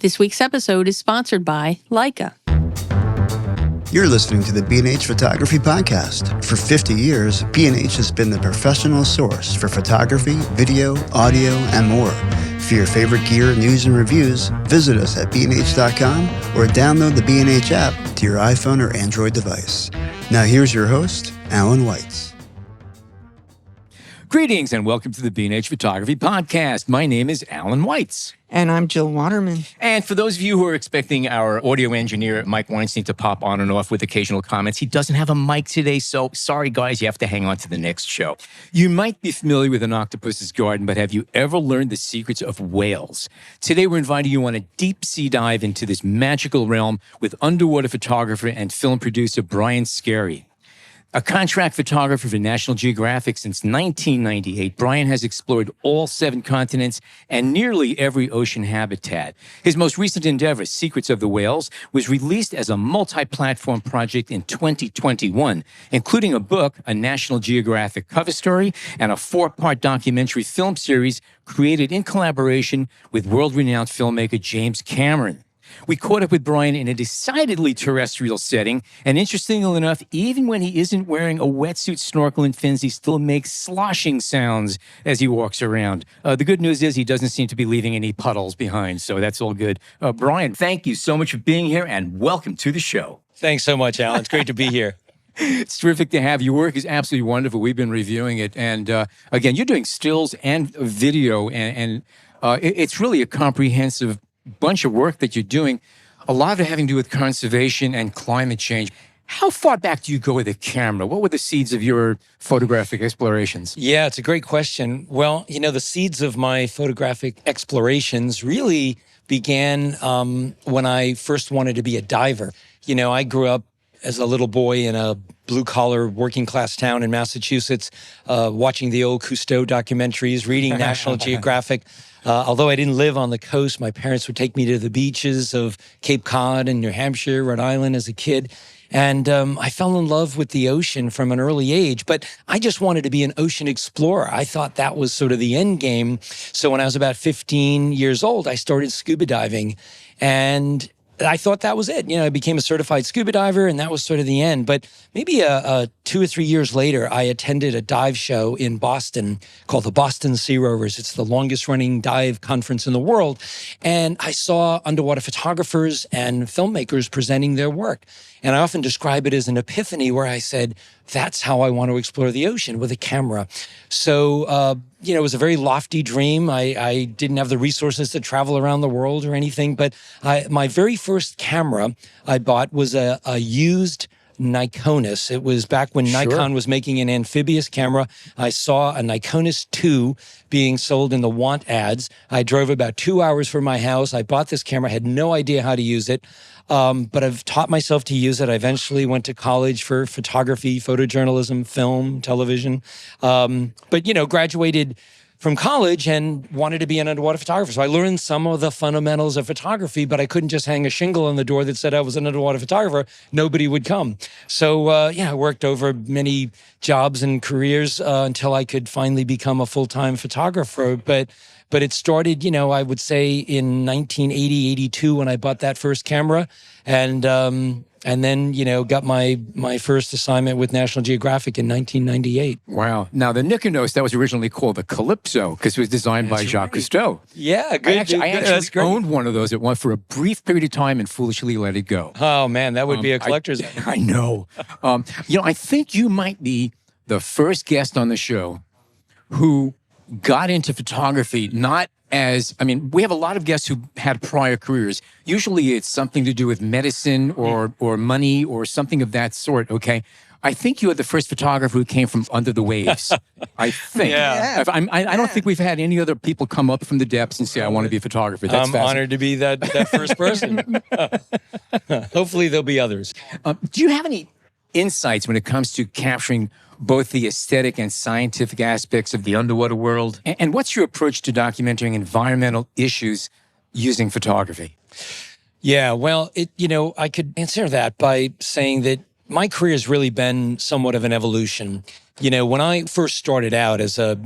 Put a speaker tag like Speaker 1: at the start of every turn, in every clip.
Speaker 1: This week's episode is sponsored by Leica.
Speaker 2: You're listening to the B&H Photography Podcast. For 50 years, B&H has been the professional source for photography, video, audio, and more. For your favorite gear, news, and reviews, visit us at bnh.com or download the B&H app to your iPhone or Android device. Now here's your host, Alan Weitz.
Speaker 3: Greetings and welcome to the B&H Photography Podcast. My name is Alan Weitz.
Speaker 4: And I'm Jill Waterman.
Speaker 3: And for those of you who are expecting our audio engineer, Mike Weinstein, to pop on and off with occasional comments, he doesn't have a mic today, so sorry, guys, you have to hang on to the next show. You might be familiar with An Octopus's Garden, but have you ever learned the secrets of whales? Today, we're inviting you on a deep sea dive into this magical realm with underwater photographer and film producer Brian Skerry. A contract photographer for National Geographic since 1998, Brian has explored all 7 continents and nearly every ocean habitat. His most recent endeavor, Secrets of the Whales, was released as a multi-platform project in 2021, including a book, a National Geographic cover story, and a 4-part documentary film series created in collaboration with world-renowned filmmaker James Cameron. We caught up with Brian in a decidedly terrestrial setting, and interestingly enough, even when he isn't wearing a wetsuit, snorkel, and fins, he still makes sloshing sounds as he walks around. The good news is he doesn't seem to be leaving any puddles behind, so that's all good. Brian, thank you so much for being here, and welcome to the show.
Speaker 5: Thanks so much, Alan. It's great to be here.
Speaker 3: It's terrific to have you. Your work is absolutely wonderful. We've been reviewing it, and again, you're doing stills and video, and it's really a comprehensive bunch of work that you're doing, a lot of it having to do with conservation and climate change. How far back do you go with a camera? What were the seeds of your photographic explorations?
Speaker 5: Yeah, it's a great question. Well, the seeds of my photographic explorations really began when I first wanted to be a diver. I grew up as a little boy in a blue-collar working-class town in Massachusetts, watching the old Cousteau documentaries, reading National Geographic. Although I didn't live on the coast, my parents would take me to the beaches of Cape Cod and New Hampshire, Rhode Island as a kid. And I fell in love with the ocean from an early age, but I just wanted to be an ocean explorer. I thought that was sort of the end game. So when I was about 15 years old, I started scuba diving, and I thought that was it. I became a certified scuba diver, and that was sort of the end. But maybe 2 or 3 years later, I attended a dive show in Boston called the Boston Sea Rovers. It's the longest-running dive conference in the world. And I saw underwater photographers and filmmakers presenting their work. And I often describe it as an epiphany where I said, that's how I want to explore the ocean, with a camera. So, it was a very lofty dream. I didn't have the resources to travel around the world or anything, but my very first camera I bought was a used Nikonis. It was back when Nikon was making an amphibious camera. I saw a Nikonis 2 being sold in the want ads. I drove about 2 hours from my house. I bought this camera, had no idea how to use it. But I've taught myself to use it. I eventually went to college for photography, photojournalism, film, television. But graduated from college and wanted to be an underwater photographer. So I learned some of the fundamentals of photography, but I couldn't just hang a shingle on the door that said I was an underwater photographer. Nobody would come. So, I worked over many jobs and careers until I could finally become a full-time photographer. But it started, I would say in 1980, 82 when I bought that first camera. And then, got my first assignment with National Geographic in 1998.
Speaker 3: Wow. Now, the Nikonos, that was originally called the Calypso because it was designed by Jacques Cousteau.
Speaker 5: Yeah, good.
Speaker 3: I actually owned one of those at one for a brief period of time and foolishly let it go.
Speaker 5: Oh, man, that would be a collector's.
Speaker 3: I know. I think you might be the first guest on the show who got into photography we have a lot of guests who had prior careers. Usually it's something to do with medicine or money or something of that sort, okay? I think you are the first photographer who came from under the waves. I think.
Speaker 5: Yeah.
Speaker 3: I don't think we've had any other people come up from the depths and say, I want to be a photographer. That's
Speaker 5: I'm honored to be that first person. Hopefully there'll be others.
Speaker 3: Do you have any insights when it comes to capturing both the aesthetic and scientific aspects of the underwater world? And what's your approach to documenting environmental issues using photography?
Speaker 5: Yeah, well, I could answer that by saying that my career has really been somewhat of an evolution. When I first started out as a,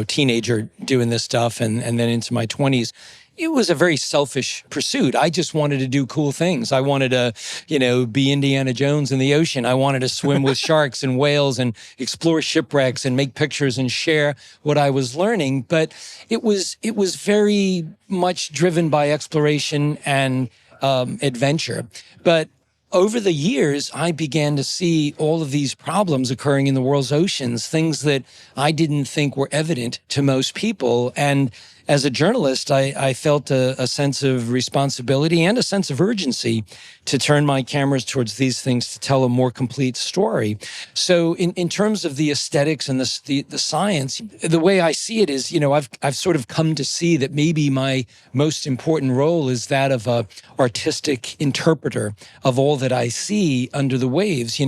Speaker 5: teenager doing this stuff and then into my 20s, it was a very selfish pursuit. I just wanted to do cool things. I wanted to, be Indiana Jones in the ocean. I wanted to swim with sharks and whales and explore shipwrecks and make pictures and share what I was learning. But it was very much driven by exploration and adventure. But over the years, I began to see all of these problems occurring in the world's oceans, things that I didn't think were evident to most people. And as a journalist, I felt a sense of responsibility and a sense of urgency to turn my cameras towards these things to tell a more complete story. So in terms of the aesthetics and the science, the way I see it is, I've sort of come to see that maybe my most important role is that of a artistic interpreter of all that I see under the waves.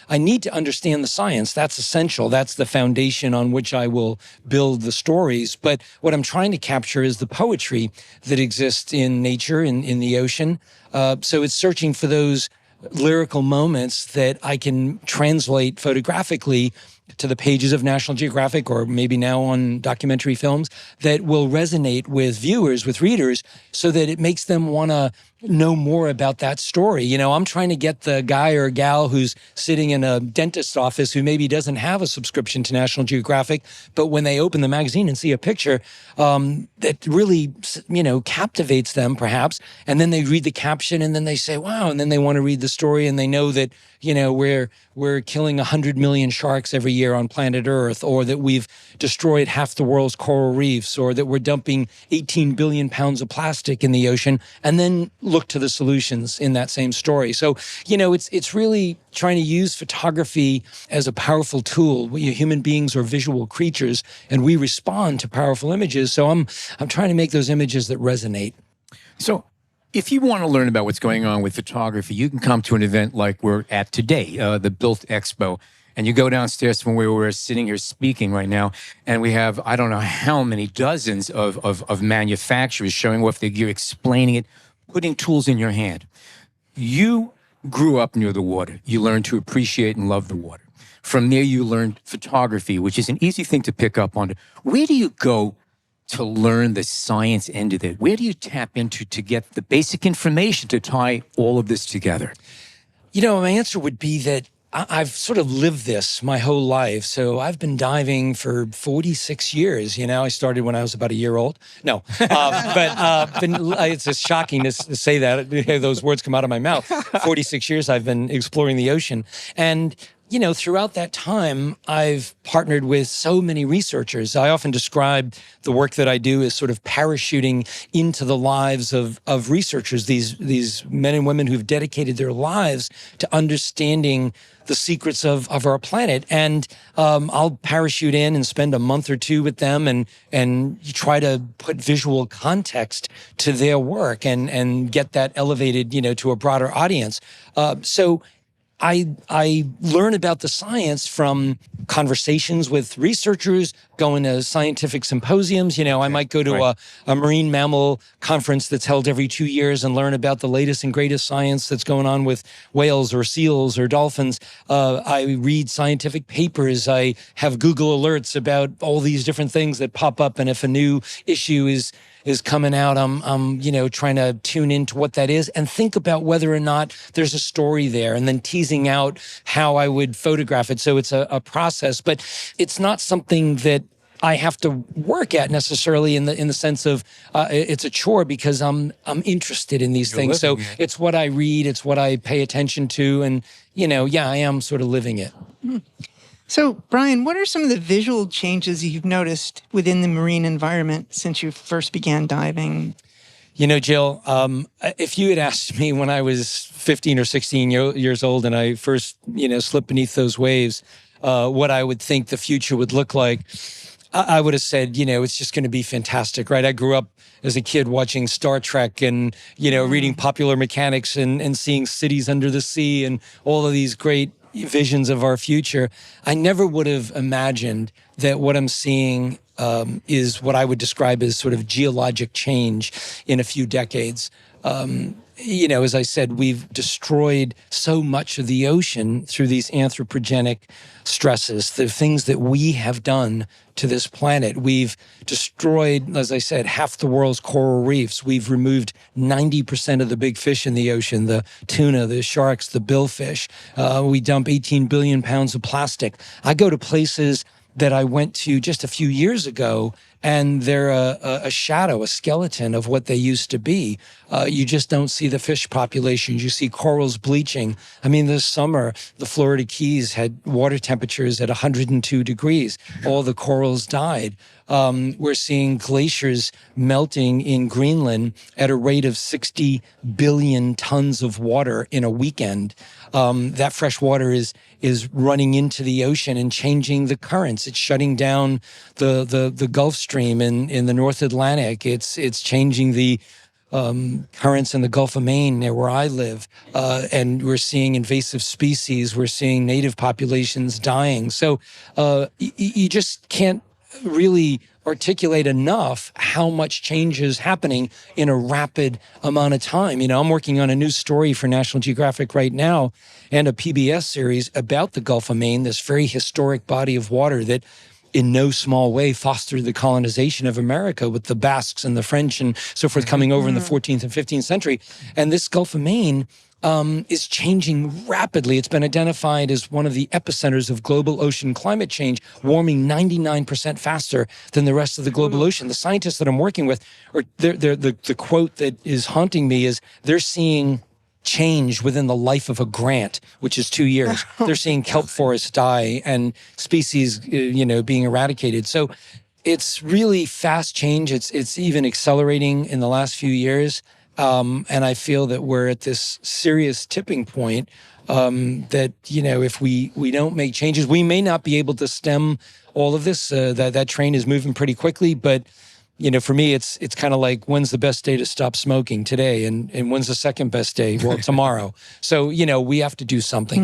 Speaker 5: I need to understand the science. That's essential. That's the foundation on which I will build the stories. But what I'm trying to capture is the poetry that exists in nature, in the ocean. So it's searching for those lyrical moments that I can translate photographically to the pages of National Geographic, or maybe now on documentary films, that will resonate with viewers, with readers, so that it makes them want to know more about that story. I'm trying to get the guy or gal who's sitting in a dentist's office who maybe doesn't have a subscription to National Geographic, but when they open the magazine and see a picture that really, captivates them perhaps, and then they read the caption and then they say, wow, and then they want to read the story, and they know that, we're killing 100 million sharks every year on planet Earth, or that we've destroyed half the world's coral reefs, or that we're dumping 18 billion pounds of plastic in the ocean, and then look to the solutions in that same story. So, it's really trying to use photography as a powerful tool. Human beings are visual creatures, and we respond to powerful images. So I'm trying to make those images that resonate.
Speaker 3: So if you want to learn about what's going on with photography, you can come to an event like we're at today, the Bild Expo. And you go downstairs from where we're sitting here speaking right now, and we have, I don't know how many dozens of manufacturers showing off their gear, explaining it, putting tools in your hand. You grew up near the water. You learned to appreciate and love the water. From there, you learned photography, which is an easy thing to pick up on. Where do you go to learn the science end of it? Where do you tap into to get the basic information to tie all of this together?
Speaker 5: My answer would be that I've sort of lived this my whole life. So I've been diving for 46 years. I started when I was about a year old. No, it's just shocking to say that. Those words come out of my mouth. 46 years I've been exploring the ocean. And throughout that time, I've partnered with so many researchers. I often describe the work that I do as sort of parachuting into the lives of researchers, these men and women who've dedicated their lives to understanding the secrets of our planet. And I'll parachute in and spend a month or two with them and try to put visual context to their work and get that elevated, to a broader audience. So I learn about the science from conversations with researchers, going to scientific symposiums. I might go to a marine mammal conference that's held every 2 years and learn about the latest and greatest science that's going on with whales or seals or dolphins. I read scientific papers. I have Google alerts about all these different things that pop up. And if a new issue is coming out, I'm trying to tune into what that is and think about whether or not there's a story there, and then teasing out how I would photograph it. So it's a process, but it's not something that I have to work at necessarily in the sense of it's a chore, because I'm interested in these things. So it's what I read, it's what I pay attention to, and I am sort of living it.
Speaker 4: So, Brian, what are some of the visual changes you've noticed within the marine environment since you first began diving?
Speaker 5: Jill, if you had asked me when I was 15 or 16 years old and I first, slipped beneath those waves, what I would think the future would look like, I would have said, it's just going to be fantastic, right? I grew up as a kid watching Star Trek and, reading Popular Mechanics and seeing cities under the sea and all of these great visions of our future. I never would have imagined that what I'm seeing is what I would describe as sort of geologic change in a few decades. As I said, we've destroyed so much of the ocean through these anthropogenic stresses, the things that we have done to this planet. We've destroyed, as I said, half the world's coral reefs. We've removed 90% of the big fish in the ocean, the tuna, the sharks, the billfish. We dump 18 billion pounds of plastic. I go to places that I went to just a few years ago, and they're a shadow, a skeleton of what they used to be. You just don't see the fish populations. You see corals bleaching. I mean, this summer, the Florida Keys had water temperatures at 102 degrees. All the corals died. We're seeing glaciers melting in Greenland at a rate of 60 billion tons of water in a weekend. That fresh water is running into the ocean and changing the currents. It's shutting down the Gulf Stream in the North Atlantic. It's changing the currents in the Gulf of Maine, near where I live. And we're seeing invasive species. We're seeing native populations dying. So you just can't really articulate enough how much change is happening in a rapid amount of time. I'm working on a new story for National Geographic right now and a PBS series about the Gulf of Maine, this very historic body of water that in no small way fostered the colonization of America with the Basques and the French and so forth coming over in the 14th and 15th century. And this Gulf of Maine is changing rapidly. It's been identified as one of the epicenters of global ocean climate change, warming 99% faster than the rest of the global ocean. The scientists that I'm working with, the quote that is haunting me is they're seeing change within the life of a grant, which is 2 years. They're seeing kelp forests die and species, being eradicated. So it's really fast change. It's even accelerating in the last few years. And I feel that we're at this serious tipping point that, if we don't make changes, we may not be able to stem all of this. That train is moving pretty quickly. But, for me, it's kind of like, when's the best day to stop smoking? Today. And when's the second best day? Well, tomorrow. So, we have to do something.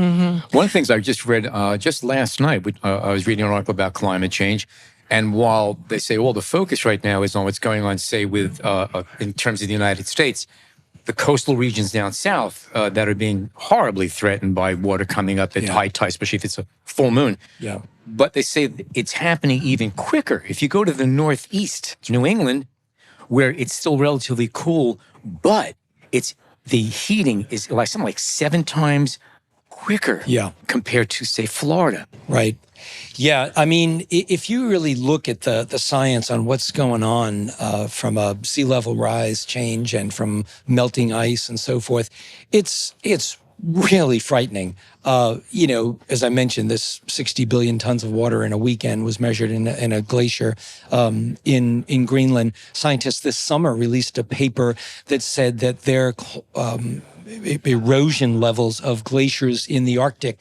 Speaker 3: One of the things I just read just last night, I was reading an article about climate change. And while they say, well, the focus right now is on what's going on, say, with in terms of the United States, the coastal regions down south that are being horribly threatened by water coming up at high tide, especially if it's a full moon.
Speaker 5: Yeah.
Speaker 3: But they say it's happening even quicker. If you go to the Northeast, New England, where it's still relatively cool, but the heating is something like 7 times quicker compared to, say, Florida.
Speaker 5: Right. Yeah. I mean, if you really look at the science on what's going on from a sea level rise change and from melting ice and so forth, it's really frightening. As I mentioned, this 60 billion tons of water in a weekend was measured in a glacier in Greenland. Scientists this summer released a paper that said that their erosion levels of glaciers in the Arctic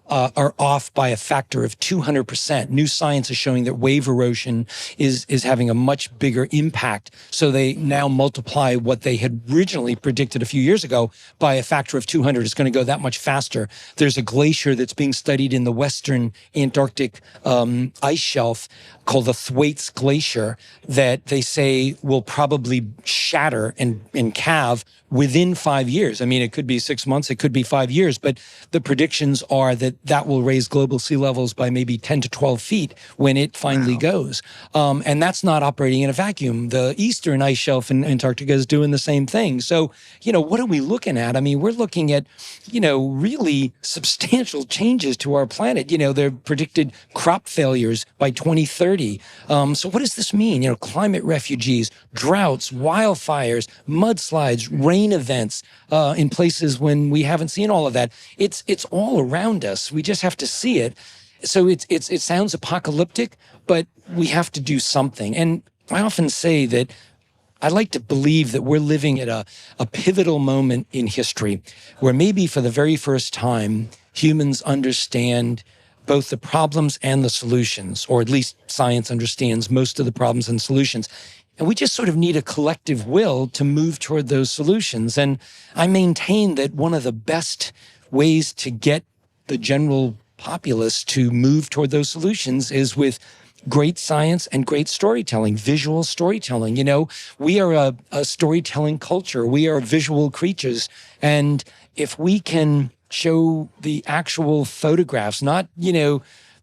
Speaker 5: are off by a factor of 200%. New science is showing that wave erosion is having a much bigger impact. So they now multiply what they had originally predicted a few years ago by a factor of 200. It's going to go that much faster. There's a glacier that's being studied in the western Antarctic ice shelf called the Thwaites Glacier that they say will probably shatter and calve within 5 years. I mean, it could be 6 months, it could be 5 years, but the predictions are that will raise global sea levels by maybe 10 to 12 feet when it finally goes. And that's not operating in a vacuum. The eastern ice shelf in Antarctica is doing the same thing. So, what are we looking at? I mean, we're looking at, really substantial changes to our planet. They're predicted crop failures by 2030. So what does this mean? Climate refugees, droughts, wildfires, mudslides, rain events in places when we haven't seen all of that. It's all around us. We just have to see it. So it sounds apocalyptic, but we have to do something. And I often say that I like to believe that we're living at a pivotal moment in history where maybe for the very first time, humans understand both the problems and the solutions, or at least science understands most of the problems and solutions. And we just sort of need a collective will to move toward those solutions. And I maintain that one of the best ways to get the general populace to move toward those solutions is with great science and great storytelling, visual storytelling. We are a storytelling culture. We are visual creatures. And if we can show the actual photographs, not,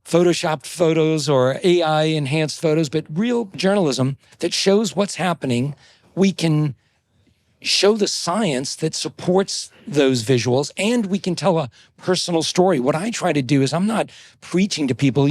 Speaker 5: photoshopped photos or AI enhanced photos, but real journalism that shows what's happening, we can show the science that supports those visuals, and we can tell a personal story. What I try to do is I'm not preaching to people,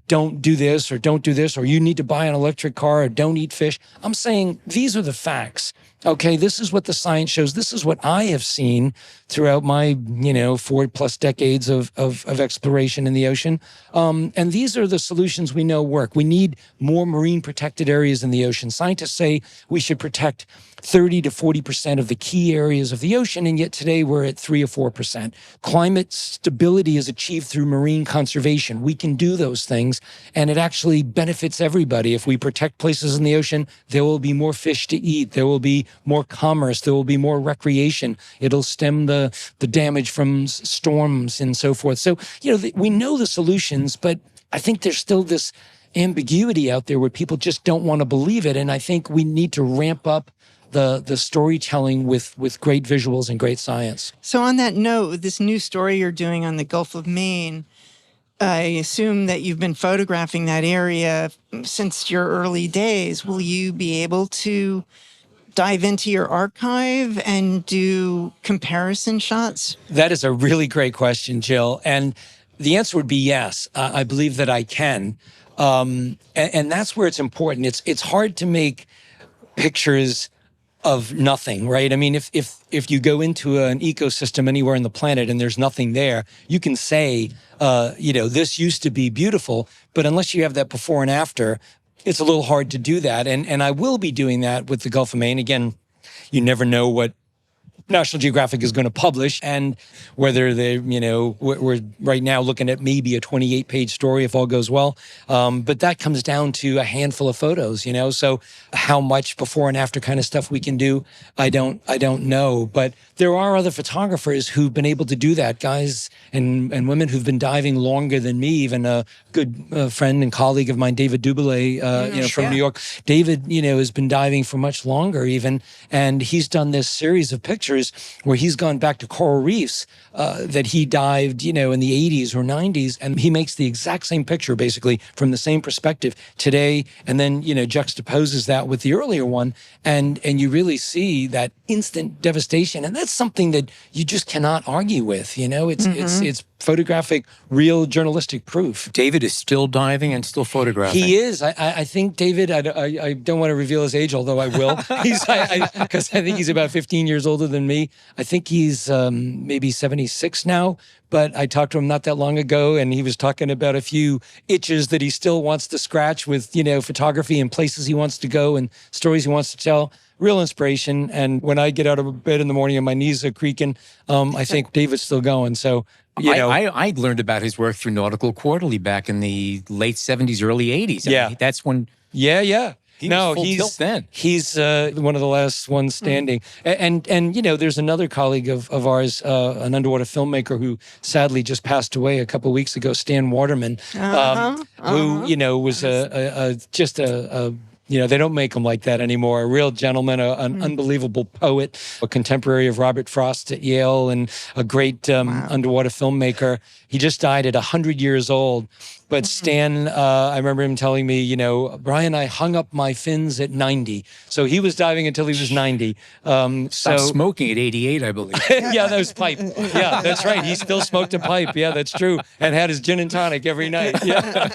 Speaker 5: don't do this or don't do this, or you need to buy an electric car or don't eat fish. I'm saying these are the facts. Okay, this is what the science shows. This is what I have seen throughout my, 4+ decades of exploration in the ocean. And these are the solutions we know work. We need more marine protected areas in the ocean. Scientists say we should protect 30 to 40% of the key areas of the ocean, and yet today we're at 3 or 4%. Climate stability is achieved through marine conservation. We can do those things, and it actually benefits everybody. If we protect places in the ocean, there will be more fish to eat. There will be more commerce. There will be more recreation. It'll stem the damage from storms and so forth. So, we know the solutions, but I think there's still this ambiguity out there where people just don't want to believe it. And I think we need to ramp up the storytelling with great visuals and great science.
Speaker 4: So on that note, this new story you're doing on the Gulf of Maine, I assume that you've been photographing that area since your early days. Will you be able to dive into your archive and do comparison shots?
Speaker 5: That is a really great question, Jill. And the answer would be yes. I believe that I can. And that's where it's important. It's hard to make pictures of nothing, right? I mean, if you go into an ecosystem anywhere on the planet and there's nothing there, you can say, this used to be beautiful, but unless you have that before and after, it's a little hard to do that. And I will be doing that with the Gulf of Maine. Again, you never know what National Geographic is going to publish, and whether they, we're right now looking at maybe a 28-page story if all goes well. But that comes down to a handful of photos, so how much before and after kind of stuff we can do, I don't know. But there are other photographers who've been able to do that, guys and women who've been diving longer than me. Even a good friend and colleague of mine, David Duboulet, from New York. David, has been diving for much longer even, and he's done this series of pictures where he's gone back to coral reefs that he dived, in the 80s or 90s, and he makes the exact same picture basically from the same perspective today, and then juxtaposes that with the earlier one, and you really see that instant devastation, and that's something that you just cannot argue with. It's photographic, real journalistic proof.
Speaker 3: David is still diving and still photographing.
Speaker 5: He is. I think David, I don't want to reveal his age, although I will, because I think he's about 15 years older than me. I think he's maybe 76 now, but I talked to him not that long ago, and he was talking about a few itches that he still wants to scratch with, photography and places he wants to go and stories he wants to tell. Real inspiration. And when I get out of bed in the morning and my knees are creaking, I think David's still going. So,
Speaker 3: I learned about his work through Nautical Quarterly back in the late 70s, early 80s.
Speaker 5: Yeah.
Speaker 3: I mean, that's when...
Speaker 5: Yeah.
Speaker 3: He was full tilt then.
Speaker 5: He's one of the last ones standing. And there's another colleague of ours, an underwater filmmaker who sadly just passed away a couple of weeks ago, Stan Waterman, who, was just a they don't make them like that anymore. A real gentleman, an unbelievable poet, a contemporary of Robert Frost at Yale, and a great underwater filmmaker. He just died at 100 years old. But Stan, I remember him telling me, Brian, I hung up my fins at 90. So he was diving until he was 90.
Speaker 3: Stopped smoking at 88, I believe.
Speaker 5: Yeah, that was pipe. Yeah, that's right. He still smoked a pipe. Yeah, that's true. And had his gin and tonic every night. Yeah.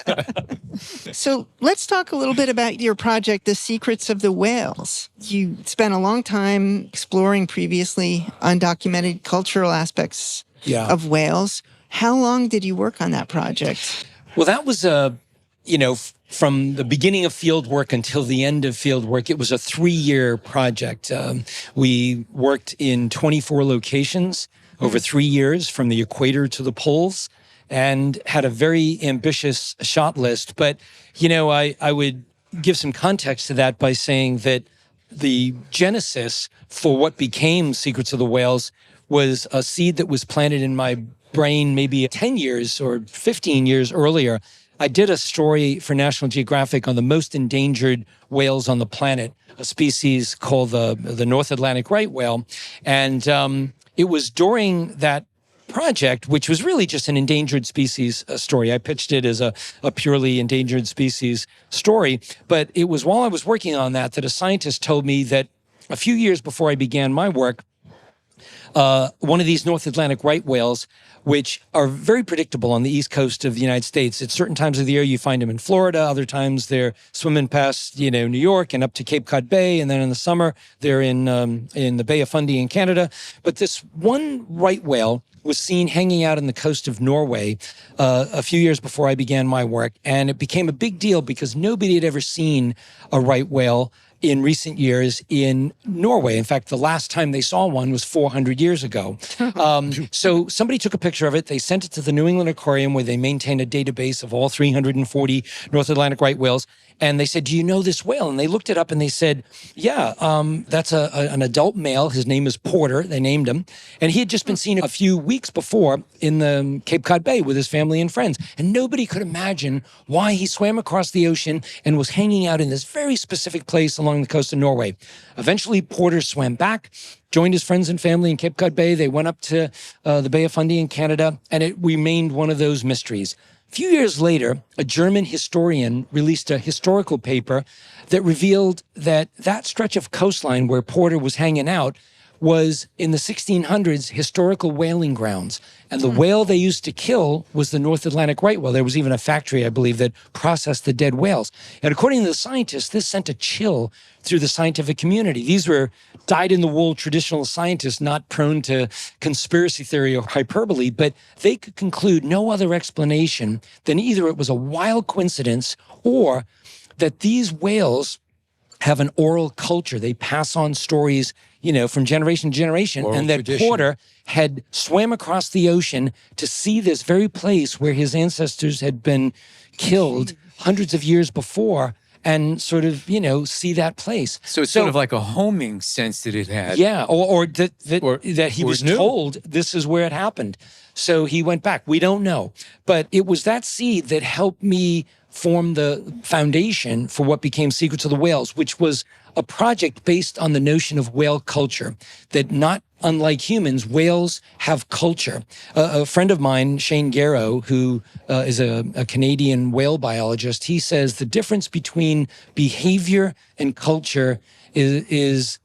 Speaker 4: So let's talk a little bit about your project, The Secrets of the Whales. You spent a long time exploring previously undocumented cultural aspects of whales. How long did you work on that project?
Speaker 5: Well, that was from the beginning of field work until the end of field work, it was a 3-year project. We worked in 24 locations over 3 years, from the equator to the poles, and had a very ambitious shot list. But, I would give some context to that by saying that the genesis for what became Secrets of the Whales was a seed that was planted in my brain maybe 10 years or 15 years earlier. I did a story for National Geographic on the most endangered whales on the planet, a species called the North Atlantic right whale. And it was during that project, which was really just an endangered species story. I pitched it as a purely endangered species story. But it was while I was working on that a scientist told me that a few years before I began my work, one of these North Atlantic right whales, which are very predictable on the east coast of the United States. At certain times of the year, you find them in Florida. Other times, they're swimming past, New York and up to Cape Cod Bay. And then in the summer, they're in the Bay of Fundy in Canada. But this one right whale was seen hanging out on the coast of Norway a few years before I began my work. And it became a big deal because nobody had ever seen a right whale in recent years in Norway. In fact, the last time they saw one was 400 years ago. So somebody took a picture of it. They sent it to the New England Aquarium, where they maintain a database of all 340 North Atlantic right whales. And they said, do you know this whale? And they looked it up and they said, yeah, that's an adult male. His name is Porter. They named him. And he had just been seen a few weeks before in the Cape Cod Bay with his family and friends. And nobody could imagine why he swam across the ocean and was hanging out in this very specific place along the coast of Norway. Eventually, Porter swam back, joined his friends and family in Cape Cod Bay. They went up to the Bay of Fundy in Canada, and it remained one of those mysteries. A few years later, a German historian released a historical paper that revealed that stretch of coastline where Porter was hanging out was in the 1600s historical whaling grounds. And the whale they used to kill was the North Atlantic right whale. There was even a factory, I believe, that processed the dead whales. And according to the scientists, this sent a chill through the scientific community. These were dyed-in-the-wool traditional scientists, not prone to conspiracy theory or hyperbole, but they could conclude no other explanation than either it was a wild coincidence or that these whales have an oral culture. They pass on stories, from generation to generation.
Speaker 3: Oral
Speaker 5: and that
Speaker 3: tradition.
Speaker 5: Porter had swam across the ocean to see this very place where his ancestors had been killed hundreds of years before and sort of, see that place.
Speaker 3: So it's sort of like a homing sense that it had.
Speaker 5: Yeah, or that he was
Speaker 3: knew.
Speaker 5: told this is where it happened. So he went back. We don't know. But it was that seed that helped me form the foundation for what became Secrets of the Whales, which was a project based on the notion of whale culture, that not unlike humans, whales have culture. A friend of mine, Shane Garrow, who is a Canadian whale biologist, he says the difference between behavior and culture is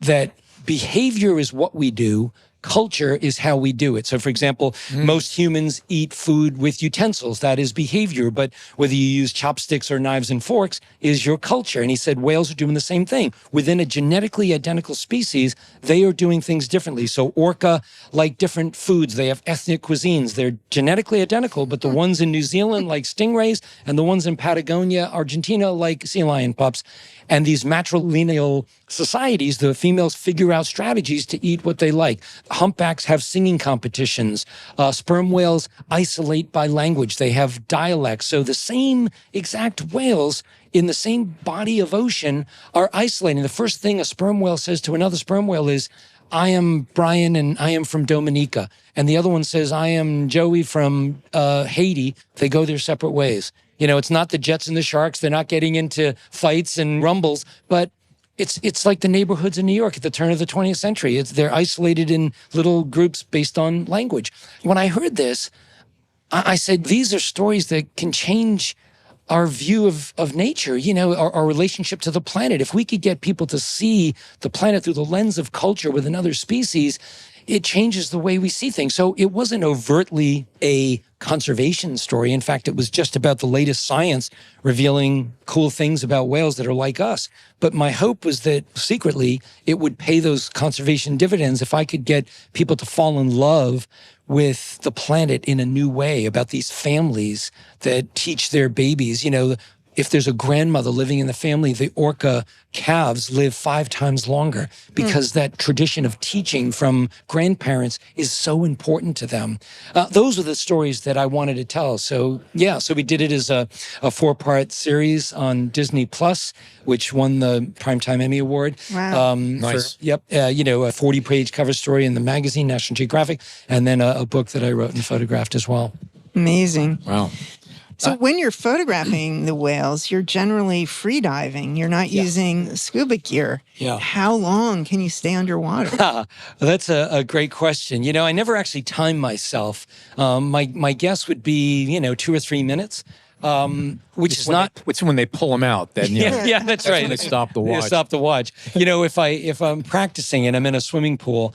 Speaker 5: that behavior is what we do, culture is how we do it. So, for example, most humans eat food with utensils. That is behavior. But whether you use chopsticks or knives and forks is your culture. And he said whales are doing the same thing. Within a genetically identical species, they are doing things differently. So orca like different foods. They have ethnic cuisines. They're genetically identical, but the ones in New Zealand like stingrays, and the ones in Patagonia, Argentina like sea lion pups. And these matrilineal societies, the females figure out strategies to eat what they like. Humpbacks have singing competitions. Sperm whales isolate by language. They have dialects. So the same exact whales in the same body of ocean are isolating. The first thing a sperm whale says to another sperm whale is, I am Brian and I am from Dominica. And the other one says, I am Joey from Haiti. They go their separate ways. It's not the Jets and the Sharks. They're not getting into fights and rumbles, but it's like the neighborhoods in New York at the turn of the 20th century. They're isolated in little groups based on language. When I heard this, I said, these are stories that can change our view of nature, our relationship to the planet. If we could get people to see the planet through the lens of culture with another species, it changes the way we see things. So it wasn't overtly a conservation story. In fact, it was just about the latest science revealing cool things about whales that are like us. But my hope was that secretly it would pay those conservation dividends if I could get people to fall in love with the planet in a new way, about these families that teach their babies. If there's a grandmother living in the family, the orca calves live 5 times longer because that tradition of teaching from grandparents is so important to them. Those are the stories that I wanted to tell. So we did it as a 4-part series on Disney Plus, which won the Primetime Emmy Award.
Speaker 4: Wow.
Speaker 3: Nice.
Speaker 5: A 40-page cover story in the magazine, National Geographic, and then a book that I wrote and photographed as well.
Speaker 4: Amazing.
Speaker 3: Wow.
Speaker 4: So when you're photographing the whales, you're generally free diving. You're not using scuba gear.
Speaker 5: Yeah.
Speaker 4: How long can you stay underwater?
Speaker 5: That's a great question. I never actually time myself. My guess would be, 2 or 3 minutes, which is not.
Speaker 3: It's when they pull them out. Then
Speaker 5: Yeah, that's right.
Speaker 3: When they stop the
Speaker 5: Yeah,
Speaker 3: watch.
Speaker 5: stop the watch. If I'm practicing and I'm in a swimming pool,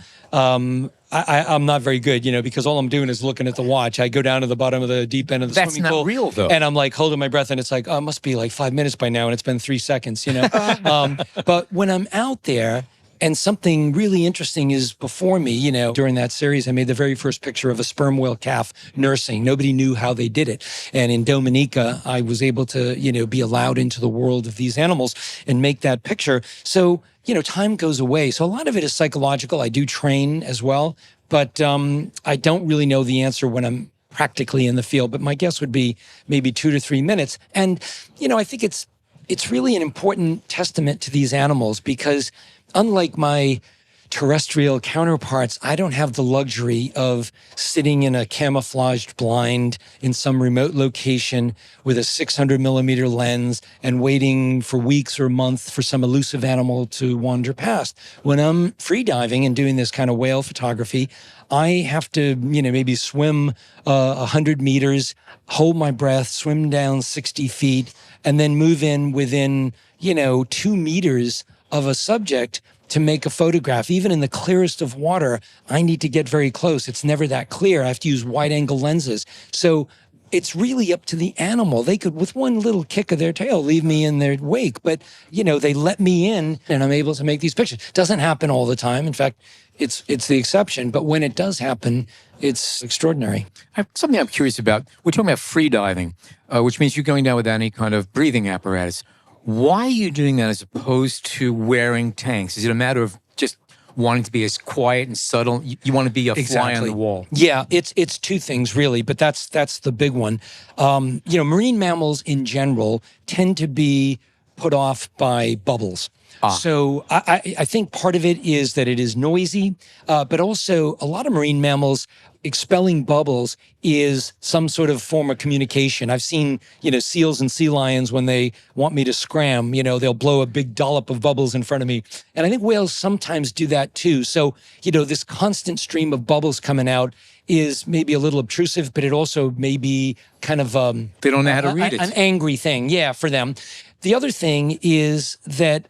Speaker 5: I'm not very good, because all I'm doing is looking at the watch. I go down to the bottom of the deep end of the
Speaker 3: That's
Speaker 5: swimming
Speaker 3: not
Speaker 5: pool.
Speaker 3: real, though.
Speaker 5: And I'm like holding my breath, and it's like, oh, it must be like 5 minutes by now, and it's been 3 seconds, But when I'm out there, and something really interesting is before me, during that series, I made the very first picture of a sperm whale calf nursing. Nobody knew how they did it. And in Dominica, I was able to, be allowed into the world of these animals and make that picture. So, time goes away. So a lot of it is psychological. I do train as well, but I don't really know the answer when I'm practically in the field. But my guess would be maybe 2 to 3 minutes. And, I think it's really an important testament to these animals because unlike my terrestrial counterparts, I don't have the luxury of sitting in a camouflaged blind in some remote location with a 600 millimeter lens and waiting for weeks or months for some elusive animal to wander past. When I'm free diving and doing this kind of whale photography, I have to, maybe swim 100 meters, hold my breath, swim down 60 feet, and then move in within, 2 meters of a subject to make a photograph. Even in the clearest of water, I need to get very close. It's never that clear. I have to use wide angle lenses. So it's really up to the animal. They could, with one little kick of their tail, leave me in their wake. But, they let me in and I'm able to make these pictures. Doesn't happen all the time. In fact, it's the exception. But when it does happen, it's extraordinary.
Speaker 3: Something I'm curious about. We're talking about free diving, which means you're going down with any kind of breathing apparatus. Why are you doing that as opposed to wearing tanks? Is it a matter of just wanting to be as quiet and subtle? You want to be a fly on the wall.
Speaker 5: Yeah, it's two things really, but that's the big one. Marine mammals in general tend to be put off by bubbles. So I think part of it is that it is noisy, but also a lot of marine mammals expelling bubbles is some sort of form of communication. I've seen, seals and sea lions when they want me to scram, they'll blow a big dollop of bubbles in front of me. And I think whales sometimes do that too. So, this constant stream of bubbles coming out is maybe a little obtrusive, but it also may be kind of
Speaker 3: they don't know how to read it.
Speaker 5: An angry thing, for them. The other thing is that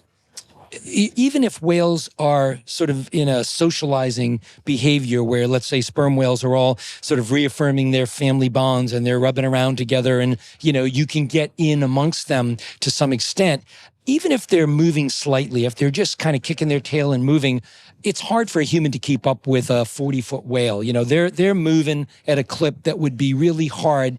Speaker 5: even if whales are sort of in a socializing behavior where, let's say, sperm whales are all sort of reaffirming their family bonds and they're rubbing around together and, you can get in amongst them to some extent, even if they're moving slightly, if they're just kind of kicking their tail and moving, it's hard for a human to keep up with a 40-foot whale. They're moving at a clip that would be really hard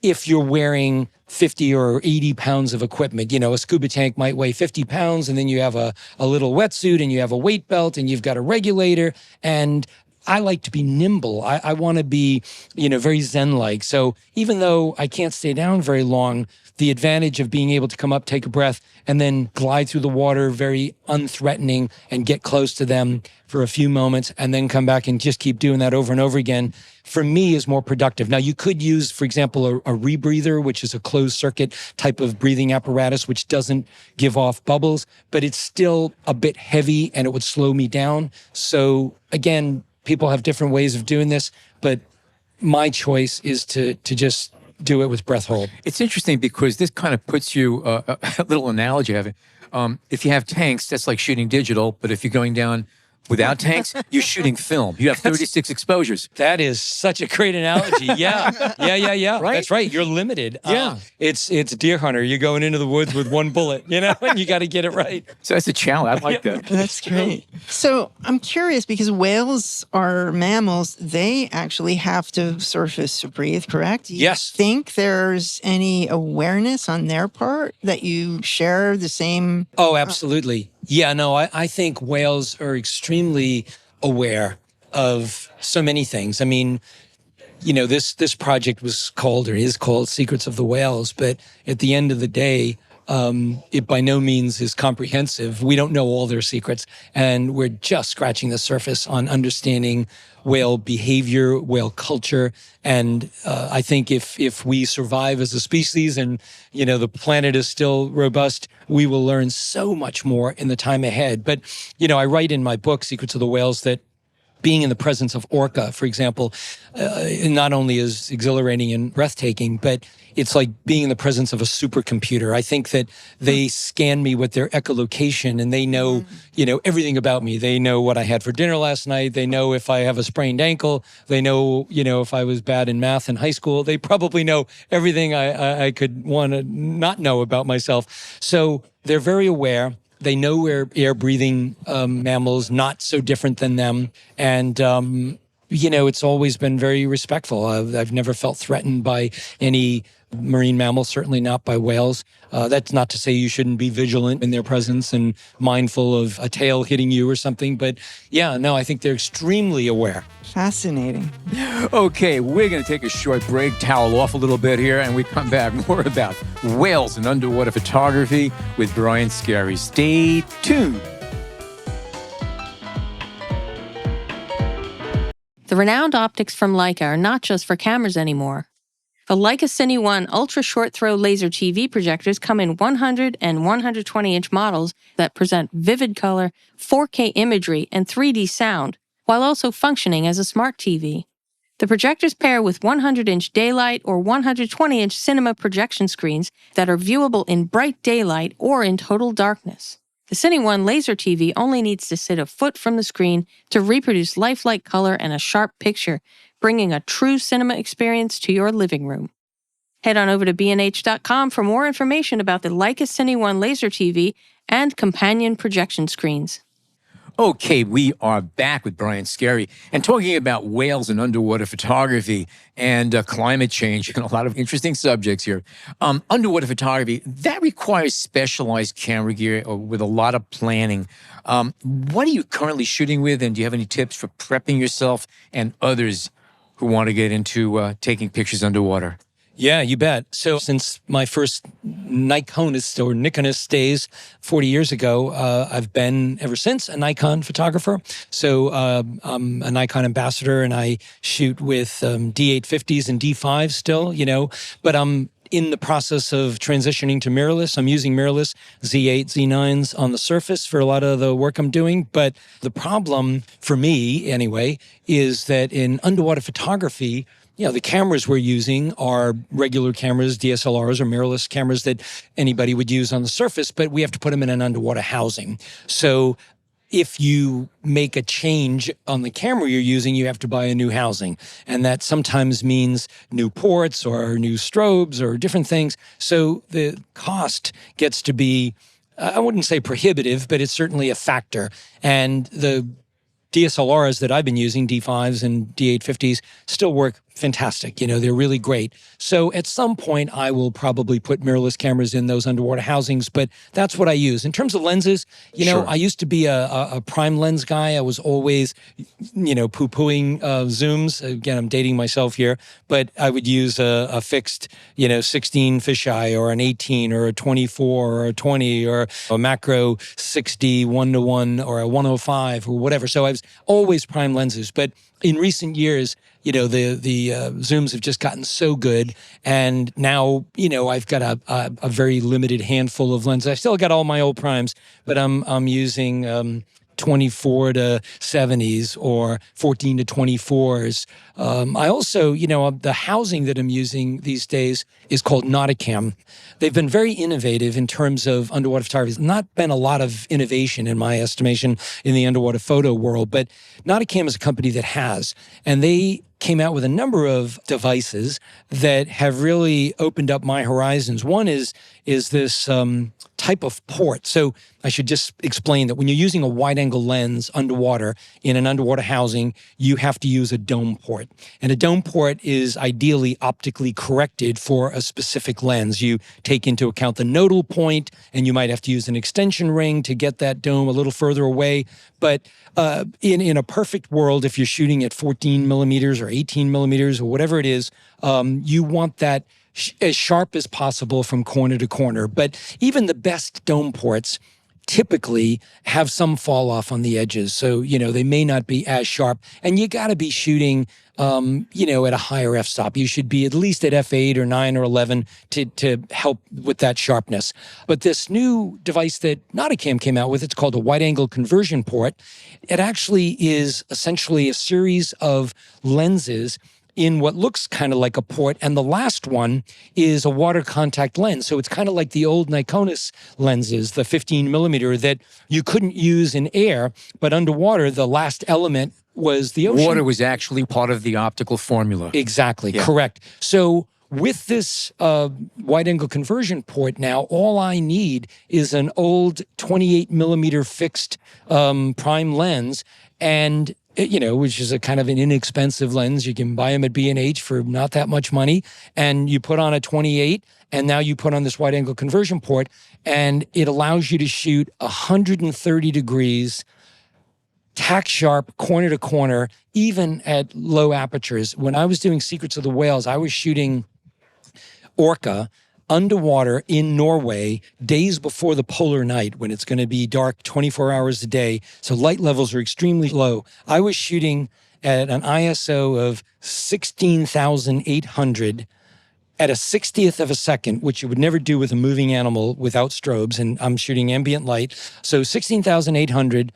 Speaker 5: if you're wearing 50 or 80 pounds of equipment. A scuba tank might weigh 50 pounds, and then you have a little wetsuit, and you have a weight belt, and you've got a regulator. And I like to be nimble. I want to be, very Zen-like. So even though I can't stay down very long, the advantage of being able to come up, take a breath, and then glide through the water very unthreatening and get close to them for a few moments and then come back and just keep doing that over and over again, for me is more productive. Now, you could use, for example, a rebreather, which is a closed circuit type of breathing apparatus, which doesn't give off bubbles, but it's still a bit heavy and it would slow me down. So again, people have different ways of doing this, but my choice is to just do it with breath hold.
Speaker 3: It's interesting because this kind of puts you a little analogy of it. If you have tanks, that's like shooting digital, but if you're going down without tanks, you're shooting film. You have 36 exposures.
Speaker 5: That is such a great analogy. Yeah.
Speaker 3: Right?
Speaker 5: That's right. You're limited.
Speaker 3: Yeah.
Speaker 5: It's deer hunter. You're going into the woods with one bullet, and you got to get it right.
Speaker 3: So that's a challenge. I like that.
Speaker 4: That's great. So I'm curious because whales are mammals. They actually have to surface to breathe, correct? Do you
Speaker 5: Yes.
Speaker 4: think there's any awareness on their part that you share the same?
Speaker 5: Oh, absolutely. Yeah, no, I think whales are extremely aware of so many things. I mean, this project was called or is called Secrets of the Whales, but at the end of the day, it by no means is comprehensive. We don't know all their secrets, and we're just scratching the surface on understanding whale behavior, whale culture. And I think if we survive as a species and, the planet is still robust, we will learn so much more in the time ahead. But, I write in my book, Secrets of the Whales, that being in the presence of orca, for example, not only is exhilarating and breathtaking, but it's like being in the presence of a supercomputer. I think that they scan me with their echolocation, and they know, everything about me. They know what I had for dinner last night. They know if I have a sprained ankle. They know, if I was bad in math in high school. They probably know everything I could want to not know about myself. So they're very aware. They know we're air-breathing mammals, not so different than them. And, it's always been very respectful. I've never felt threatened by any marine mammal, certainly not by whales. That's not to say you shouldn't be vigilant in their presence and mindful of a tail hitting you or something. But I think they're extremely aware.
Speaker 4: Fascinating.
Speaker 3: Okay, we're going to take a short break, towel off a little bit here, and we come back more about whales and underwater photography with Brian Skerry. Stay tuned.
Speaker 1: The renowned optics from Leica are not just for cameras anymore. The Leica Cine 1 ultra short throw laser TV projectors come in 100 and 120-inch models that present vivid color, 4K imagery, and 3D sound, while also functioning as a smart TV. The projectors pair with 100-inch daylight or 120-inch cinema projection screens that are viewable in bright daylight or in total darkness. The Cine 1 laser TV only needs to sit a foot from the screen to reproduce lifelike color and a sharp picture, bringing a true cinema experience to your living room. Head on over to bnh.com for more information about the Leica Cine 1 laser TV and companion projection screens.
Speaker 3: Okay, we are back with Brian Skerry and talking about whales and underwater photography and climate change and a lot of interesting subjects here. Underwater photography, that requires specialized camera gear with a lot of planning. What are you currently shooting with, and do you have any tips for prepping yourself and others who want to get into taking pictures underwater?
Speaker 5: Yeah, you bet. So since my first Nikonist days 40 years ago, I've been ever since a Nikon photographer. So I'm a Nikon ambassador, and I shoot with D850s and D5s still, but I'm in the process of transitioning to mirrorless. I'm using mirrorless Z8, Z9s on the surface for a lot of the work I'm doing. But the problem for me, anyway, is that in underwater photography, the cameras we're using are regular cameras, DSLRs or mirrorless cameras that anybody would use on the surface, but we have to put them in an underwater housing. So if you make a change on the camera you're using, you have to buy a new housing. And that sometimes means new ports or new strobes or different things. So the cost gets to be, I wouldn't say prohibitive, but it's certainly a factor. And the DSLRs that I've been using, D5s and D850s, still work fantastic. They're really great. So at some point, I will probably put mirrorless cameras in those underwater housings, but that's what I use. In terms of lenses,
Speaker 3: Sure.
Speaker 5: I used to be a prime lens guy. I was always, poo-pooing zooms. Again, I'm dating myself here, but I would use a fixed, 16 fisheye or an 18 or a 24 or a 20 or a macro 60 1:1 or a 105 or whatever. So I was always prime lenses, but in recent years, the zooms have just gotten so good, and now I've got a very limited handful of lenses. I still got all my old primes, but I'm using 24 to 70s or 14 to 24s. I also, the housing that I'm using these days is called Nauticam. They've been very innovative in terms of underwater photography. There's not been a lot of innovation, in my estimation, in the underwater photo world, but Nauticam is a company that has, and they came out with a number of devices that have really opened up my horizons. One is this type of port. So I should just explain that when you're using a wide-angle lens underwater in an underwater housing, you have to use a dome port. And a dome port is ideally optically corrected for a specific lens. You take into account the nodal point, and you might have to use an extension ring to get that dome a little further away. But in a perfect world, if you're shooting at 14 millimeters or 18 millimeters or whatever it is, you want that as sharp as possible from corner to corner. But even the best dome ports typically have some fall off on the edges. So, they may not be as sharp. And you got to be shooting, at a higher f-stop. You should be at least at f8 or 9 or 11 to help with that sharpness. But this new device that Nauticam came out with, it's called a wide-angle conversion port. It actually is essentially a series of lenses in what looks kind of like a port. And the last one is a water contact lens. So it's kind of like the old Nikonis lenses, the 15 millimeter that you couldn't use in air, but underwater, the last element was the ocean.
Speaker 3: Water was actually part of the optical formula.
Speaker 5: Exactly, correct. So with this wide-angle conversion port now, all I need is an old 28 millimeter fixed prime lens, and which is a kind of an inexpensive lens. You can buy them at B&H for not that much money. And you put on a 28, and now you put on this wide-angle conversion port, and it allows you to shoot 130 degrees, tack sharp, corner to corner, even at low apertures. When I was doing Secrets of the Whales, I was shooting orca underwater in Norway days before the polar night, when it's going to be dark 24 hours a day. So light levels are extremely low. I was shooting at an ISO of 16,800 at a 60th of a second, which you would never do with a moving animal without strobes. And I'm shooting ambient light. So 16,800,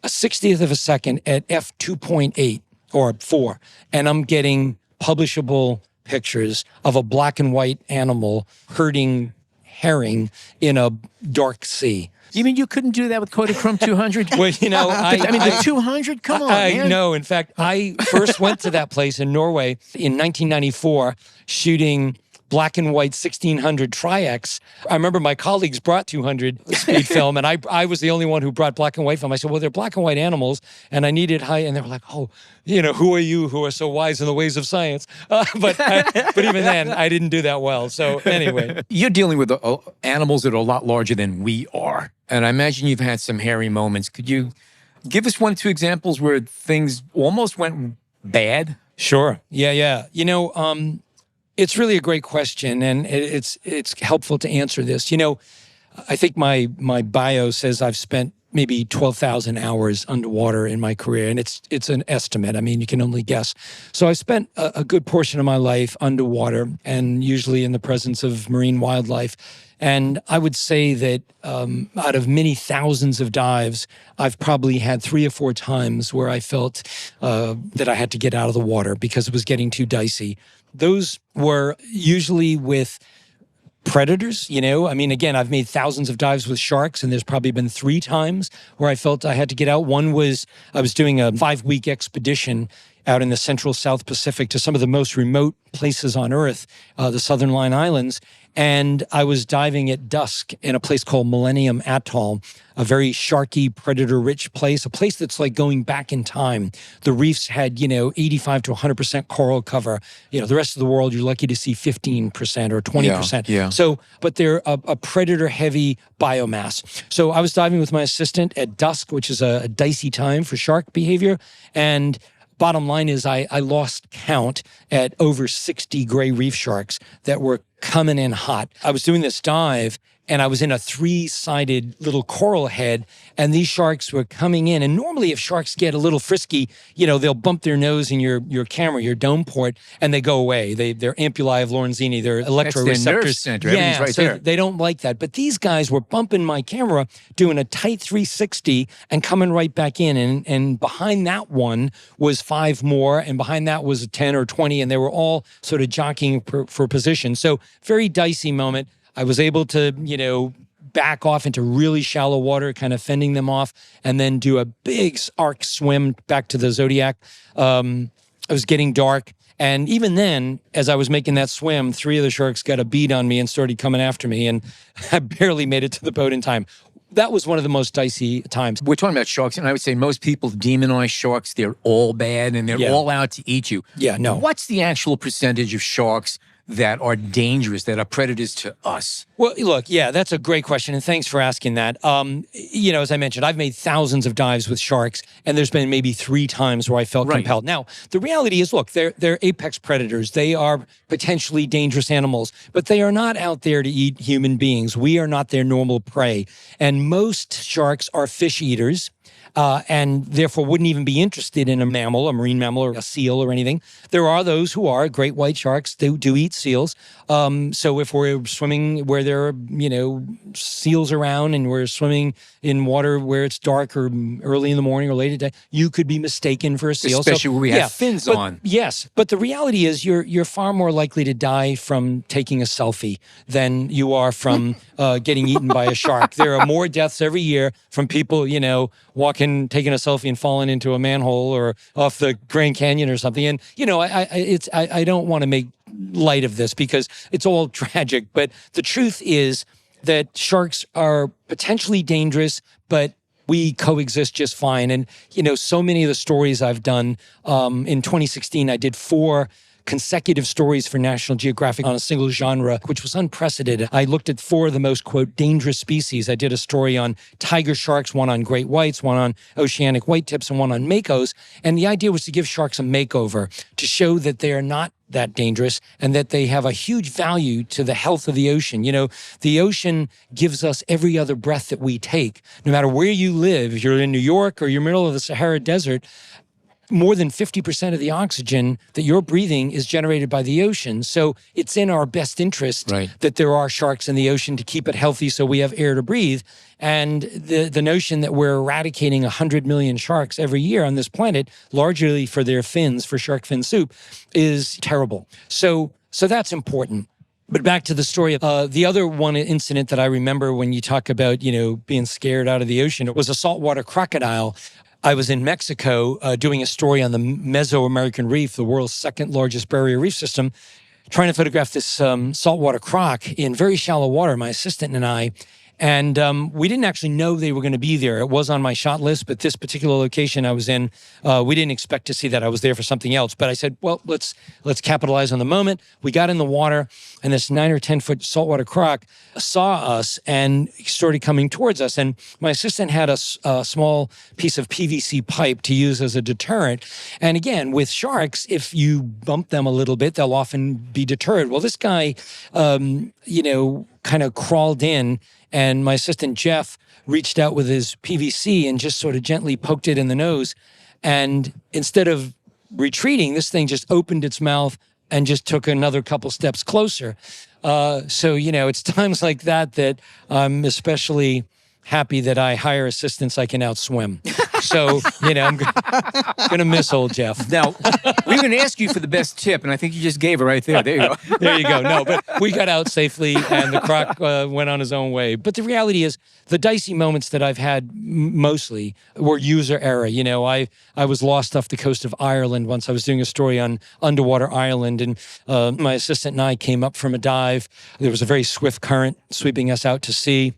Speaker 5: a 60th of a second at f2.8 or 4. And I'm getting publishable pictures of a black and white animal herding herring in a dark sea.
Speaker 3: You mean you couldn't do that with Kodachrome 200?
Speaker 5: Well,
Speaker 3: the 200? Come on, man.
Speaker 5: No, in fact, I first went to that place in Norway in 1994 shooting black and white 1600 Tri-X. I remember my colleagues brought 200 speed film, and I was the only one who brought black and white film. I said, well, they're black and white animals, and I needed high. And they were like, oh, who are you who are so wise in the ways of science? But even then, I didn't do that well. So anyway.
Speaker 3: You're dealing with animals that are a lot larger than we are. And I imagine you've had some hairy moments. Could you give us 1 or 2 examples where things almost went bad?
Speaker 5: Sure. Yeah. It's really a great question, and it's helpful to answer this. I think my bio says I've spent maybe 12,000 hours underwater in my career, and it's an estimate. I mean, you can only guess. So I spent a good portion of my life underwater, and usually in the presence of marine wildlife. And I would say that out of many thousands of dives, I've probably had 3 or 4 times where I felt that I had to get out of the water because it was getting too dicey. Those were usually with predators, again, I've made thousands of dives with sharks, and there's probably been 3 times where I felt I had to get out. One was I was doing a 5-week expedition out in the central South Pacific to some of the most remote places on Earth, the Southern Line Islands. And I was diving at dusk in a place called Millennium Atoll, a very sharky, predator-rich place, a place that's like going back in time. The reefs had, 85 to 100% coral cover. The rest of the world, you're lucky to see 15% or 20%.
Speaker 3: Yeah.
Speaker 5: So, but they're a predator-heavy biomass. So I was diving with my assistant at dusk, which is a dicey time for shark behavior. And bottom line is I lost count at over 60 gray reef sharks that were coming in hot. I was doing this dive, and I was in a 3-sided little coral head, and these sharks were coming in. And normally if sharks get a little frisky, they'll bump their nose in your camera, your dome port, and they go away. They're ampullae of Lorenzini, they're electroreceptors.
Speaker 3: That's their nerve center. Everything's right there.
Speaker 5: They don't like that. But these guys were bumping my camera, doing a tight 360 and coming right back in. And behind that one was 5 more, and behind that was 10 or 20, and they were all sort of jockeying for position. So very dicey moment. I was able to, back off into really shallow water, kind of fending them off, and then do a big arc swim back to the Zodiac. It was getting dark. And even then, as I was making that swim, 3 of the sharks got a bead on me and started coming after me, and I barely made it to the boat in time. That was one of the most dicey times.
Speaker 3: We're talking about sharks, and I would say most people demonize sharks. They're all bad, and they're all out to eat you.
Speaker 5: Yeah, no.
Speaker 3: What's the actual percentage of sharks that are dangerous, that are predators to us?
Speaker 5: Well, look, yeah, that's a great question, and thanks for asking that. As I mentioned, I've made thousands of dives with sharks, and there's been maybe 3 times where I felt compelled. Now, the reality is, look, they're apex predators. They are potentially dangerous animals, but they are not out there to eat human beings. We are not their normal prey, and most sharks are fish eaters. And therefore wouldn't even be interested in a mammal, a marine mammal, or a seal or anything. There are those who are. Great white sharks do eat seals. So if we're swimming where there are, seals around, and we're swimming in water where it's dark or early in the morning or late at night, you could be mistaken for a seal.
Speaker 3: Especially where we have fins on.
Speaker 5: Yes, but the reality is you're far more likely to die from taking a selfie than you are from getting eaten by a shark. There are more deaths every year from people, taking a selfie and falling into a manhole or off the Grand Canyon or something. And, I don't want to make light of this because it's all tragic. But the truth is that sharks are potentially dangerous, but we coexist just fine. And, so many of the stories I've done, in 2016, I did 4 consecutive stories for National Geographic on a single genre, which was unprecedented. I looked at 4 of the most, quote, dangerous species. I did a story on tiger sharks, one on great whites, one on oceanic white tips, and one on makos. And the idea was to give sharks a makeover, to show that they are not that dangerous and that they have a huge value to the health of the ocean. The ocean gives us every other breath that we take. No matter where you live, if you're in New York or you're in the middle of the Sahara Desert, more than 50% of the oxygen that you're breathing is generated by the ocean. So it's in our best interest that there are sharks in the ocean to keep it healthy so we have air to breathe. And the notion that we're eradicating 100 million sharks every year on this planet, largely for their fins, for shark fin soup, is terrible. So that's important. But back to the story. The other one incident that I remember when you talk about, being scared out of the ocean, it was a saltwater crocodile. I was in Mexico doing a story on the Mesoamerican Reef, the world's 2nd largest barrier reef system, trying to photograph this saltwater croc in very shallow water, my assistant and I. And we didn't actually know they were going to be there. It was on my shot list, but this particular location I was in, we didn't expect to see that. I was there for something else. But I said, well, let's capitalize on the moment. We got in the water, and this 9 or 10 foot saltwater croc saw us and started coming towards us. And my assistant had a small piece of PVC pipe to use as a deterrent. And again, with sharks, if you bump them a little bit, they'll often be deterred. Well, this guy, kind of crawled in, and my assistant Jeff reached out with his PVC and just sort of gently poked it in the nose. And instead of retreating, this thing just opened its mouth and just took another couple steps closer. So it's times like that I'm especially happy that I hire assistants I can outswim. So, I'm going to miss old Jeff.
Speaker 3: Now, we were going to ask you for the best tip, and I think you just gave it right there. There you go.
Speaker 5: There you go. No, but we got out safely, and the croc went on his own way. But the reality is, the dicey moments that I've had mostly were user error. I was lost off the coast of Ireland once. I was doing a story on underwater Ireland, and my assistant and I came up from a dive. There was a very swift current sweeping us out to sea.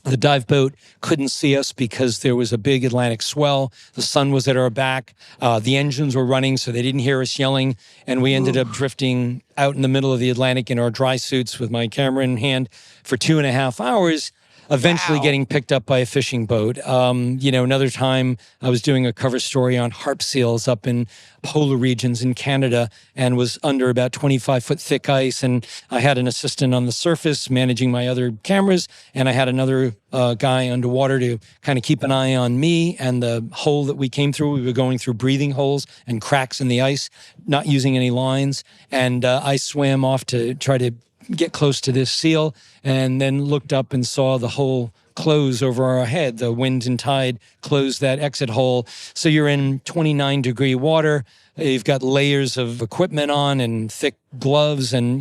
Speaker 5: The dive boat couldn't see us because there was a big Atlantic swell. The sun was at our back. The engines were running, so they didn't hear us yelling. And we ended up drifting out in the middle of the Atlantic in our dry suits with my camera in hand for 2.5 hours, eventually getting picked up by a fishing boat. Another time I was doing a cover story on harp seals up in polar regions in Canada and was under about 25-foot thick ice. And I had an assistant on the surface managing my other cameras. And I had another guy underwater to kind of keep an eye on me and the hole that we came through. We were going through breathing holes and cracks in the ice, not using any lines. And I swam off to try to get close to this seal, and then looked up and saw the hole close over our head. The wind and tide closed that exit hole. So you're in 29-degree water. You've got layers of equipment on and thick gloves. And,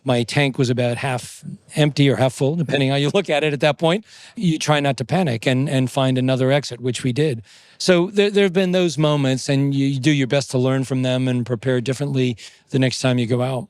Speaker 5: my tank was about half empty or half full, depending how you look at it at that point. You try not to panic and find another exit, which we did. So there have been those moments, and you do your best to learn from them and prepare differently the next time you go out.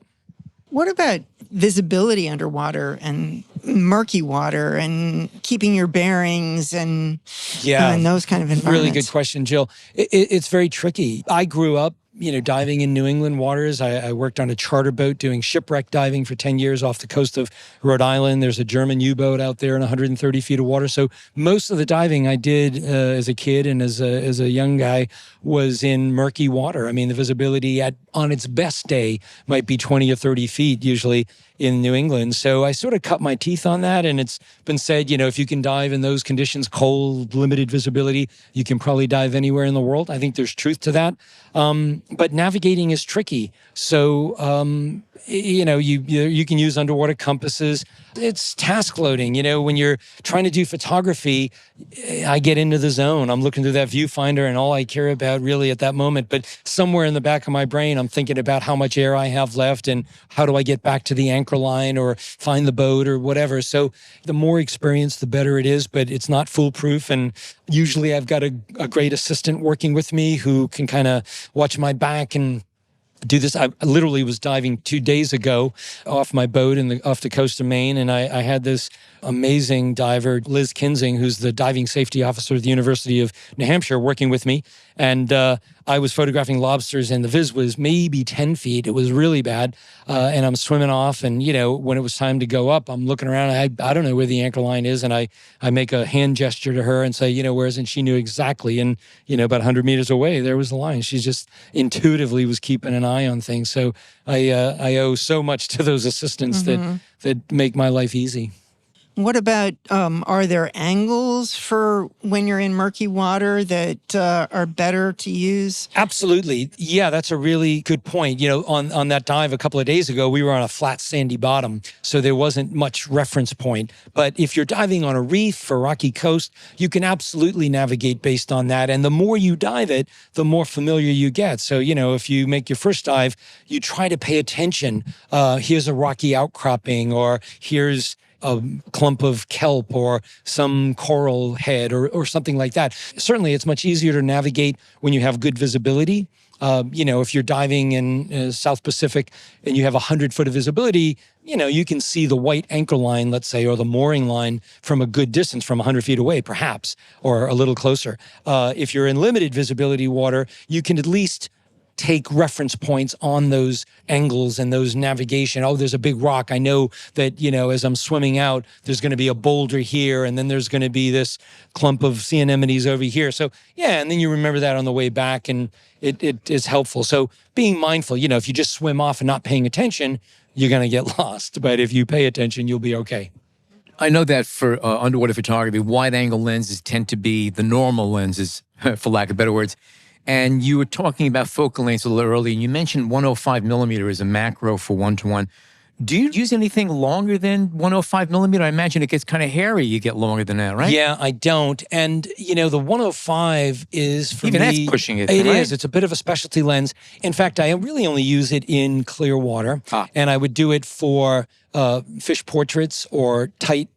Speaker 4: What about visibility underwater and murky water and keeping your bearings and those kind of environments?
Speaker 5: Really good question, Jill. It's very tricky. I grew up diving in New England waters. I worked on a charter boat doing shipwreck diving for 10 years off the coast of Rhode Island. There's a German U-boat out there in 130 feet of water. So most of the diving I did as a kid and as a young guy was in murky water. I mean, the visibility on its best day might be 20 or 30 feet usually in New England. So I sort of cut my teeth on that. And it's been said, if you can dive in those conditions, cold, limited visibility, you can probably dive anywhere in the world. I think there's truth to that. But navigating is tricky. So, you can use underwater compasses. It's task loading. When you're trying to do photography, I get into the zone. I'm looking through that viewfinder and all I care about really at that moment. But somewhere in the back of my brain, I'm thinking about how much air I have left and how do I get back to the anchor line or find the boat or whatever. So the more experience, the better it is, but it's not foolproof. And usually I've got a great assistant working with me who can kind of watch my back and do this. I literally was diving 2 days ago off my boat off the coast of Maine, and I had this amazing diver, Liz Kinsing, who's the diving safety officer at the University of New Hampshire, working with me. And I was photographing lobsters, and the viz was maybe 10 feet. It was really bad. And I'm swimming off, and, when it was time to go up, I'm looking around. I don't know where the anchor line is, and I make a hand gesture to her and say, where is it? And she knew exactly. And, about 100 meters away, there was the line. She just intuitively was keeping an eye on things. So I owe so much to those assistants that make my life easy.
Speaker 4: What about, are there angles for when you're in murky water that are better to use?
Speaker 5: Absolutely. Yeah, that's a really good point. On that dive a couple of days ago, we were on a flat sandy bottom, so there wasn't much reference point. But if you're diving on a reef or rocky coast, you can absolutely navigate based on that. And the more you dive it, the more familiar you get. So, if you make your first dive, you try to pay attention. Here's a rocky outcropping, or here's a clump of kelp or some coral head or something like that. Certainly, it's much easier to navigate when you have good visibility. If you're diving in South Pacific and you have 100-foot of visibility, you can see the white anchor line, let's say, or the mooring line from a good distance, from 100 feet away, perhaps, or a little closer. If you're in limited visibility water, you can at least take reference points on those angles and those navigation. Oh, there's a big rock. I know that, as I'm swimming out, there's going to be a boulder here, and then there's going to be this clump of sea anemones over here. So, yeah, and then you remember that on the way back, and it is helpful. So being mindful, if you just swim off and not paying attention, you're going to get lost. But if you pay attention, you'll be okay.
Speaker 3: I know that for underwater photography, wide-angle lenses tend to be the normal lenses, for lack of better words. And you were talking about focal lengths a little earlier, and you mentioned 105 millimeter as a macro for 1:1. Do you use anything longer than 105 millimeter? I imagine it gets kind of hairy. You get longer than that, right?
Speaker 5: Yeah, I don't. And, the 105 is, for
Speaker 3: Even
Speaker 5: me,
Speaker 3: that's pushing it,
Speaker 5: It
Speaker 3: right?
Speaker 5: is. It's a bit of a specialty lens. In fact, I really only use it in clear water. And I would do it for fish portraits or tight,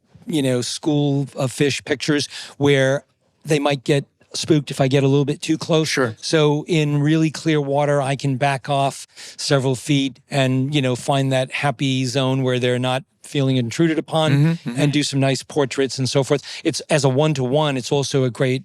Speaker 5: school of fish pictures where they might get spooked if I get a little bit too close.
Speaker 3: Sure.
Speaker 5: So in really clear water, I can back off several feet and, find that happy zone where they're not feeling intruded upon and do some nice portraits and so forth. It's as a 1:1, it's also a great,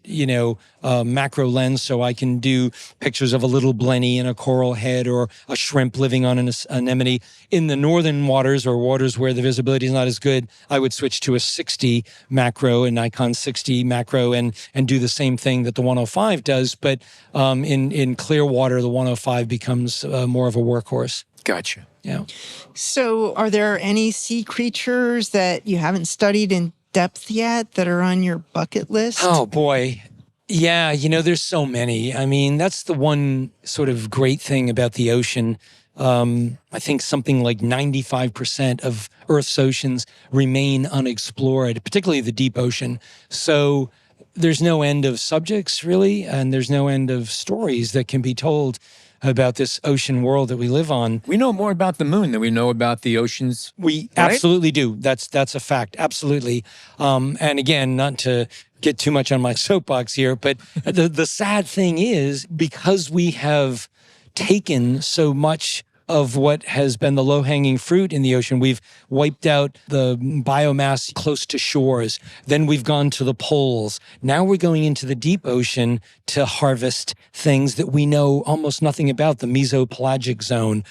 Speaker 5: macro lens. So I can do pictures of a little blenny and a coral head or a shrimp living on an anemone. In the northern waters or waters where the visibility is not as good, I would switch to a 60 macro, a Nikon 60 macro, and do the same thing that the 105 does. But in clear water, the 105 becomes more of a workhorse.
Speaker 3: Gotcha.
Speaker 5: Yeah.
Speaker 4: So are there any sea creatures that you haven't studied in depth yet that are on your bucket list?
Speaker 5: Oh, boy. Yeah, there's so many. I mean, that's the one sort of great thing about the ocean. I think something like 95% of Earth's oceans remain unexplored, particularly the deep ocean. So there's no end of subjects, really, and there's no end of stories that can be told about this ocean world that we live on.
Speaker 3: We know more about the moon than we know about the oceans.
Speaker 5: We
Speaker 3: right?
Speaker 5: absolutely do. That's a fact. Absolutely. And again, not to get too much on my soapbox here, but the sad thing is, because we have taken so much of what has been the low-hanging fruit in the ocean. We've wiped out the biomass close to shores. Then we've gone to the poles. Now we're going into the deep ocean to harvest things that we know almost nothing about, the mesopelagic zone,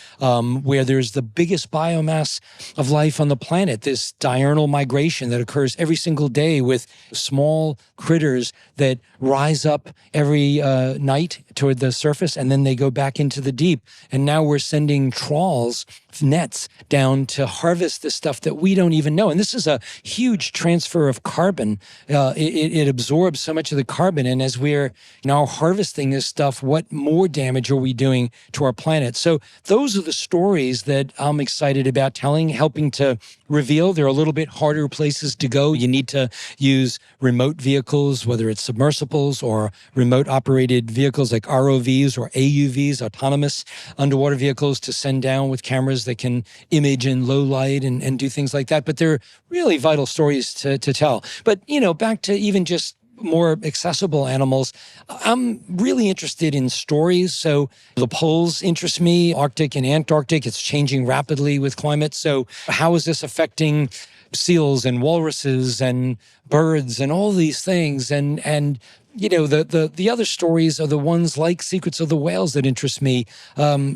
Speaker 5: where there's the biggest biomass of life on the planet, this diurnal migration that occurs every single day with small critters that rise up every night toward the surface, and then they go back into the deep. And now we're sending trawls, nets, down to harvest the stuff that we don't even know. And this is a huge transfer of carbon. It absorbs so much of the carbon. And as we're now harvesting this stuff, what more damage are we doing to our planet? So those are the stories that I'm excited about telling, helping to reveal. They're a little bit harder places to go. You need to use remote vehicles, whether it's submersibles or remote operated vehicles like ROVs or AUVs, autonomous underwater vehicles, to send down with cameras that can image in low light and do things like that. But they're really vital stories to tell. But, back to even just more accessible animals, I'm really interested in stories. So the poles interest me, Arctic and Antarctic. It's changing rapidly with climate. So how is this affecting seals and walruses and birds and all these things? And the other stories are the ones like Secrets of the Whales that interest me,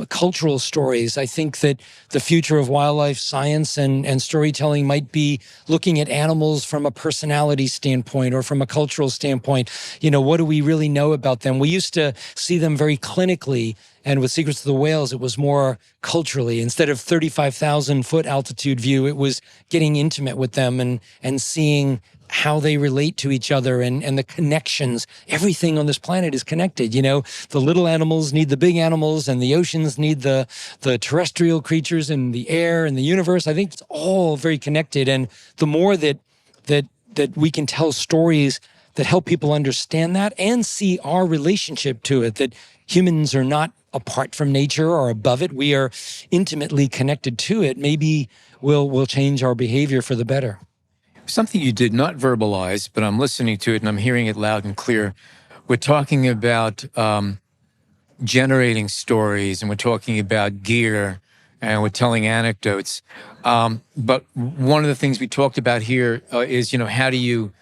Speaker 5: cultural stories. I think that the future of wildlife science and storytelling might be looking at animals from a personality standpoint or from a cultural standpoint. What do we really know about them? We used to see them very clinically, and with Secrets of the Whales, it was more culturally. Instead of 35,000-foot altitude view, it was getting intimate with them and seeing how they relate to each other and the connections. Everything on this planet is connected. The little animals need the big animals, and the oceans need the terrestrial creatures, and the air and the universe. I think it's all very connected. And the more that we can tell stories that help people understand that and see our relationship to it, that humans are not apart from nature or above it. We are intimately connected to it. Maybe we'll change our behavior for the better.
Speaker 3: Something you did not verbalize, but I'm listening to it and I'm hearing it loud and clear. We're talking about generating stories, and we're talking about gear, and we're telling anecdotes. But one of the things we talked about here is, how do you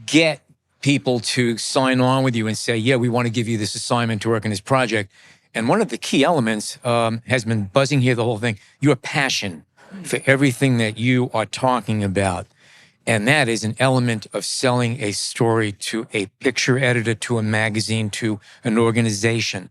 Speaker 3: get people to sign on with you and say, yeah, we want to give you this assignment to work on this project. And one of the key elements has been buzzing here the whole thing, your passion for everything that you are talking about. And that is an element of selling a story to a picture editor, to a magazine, to an organization.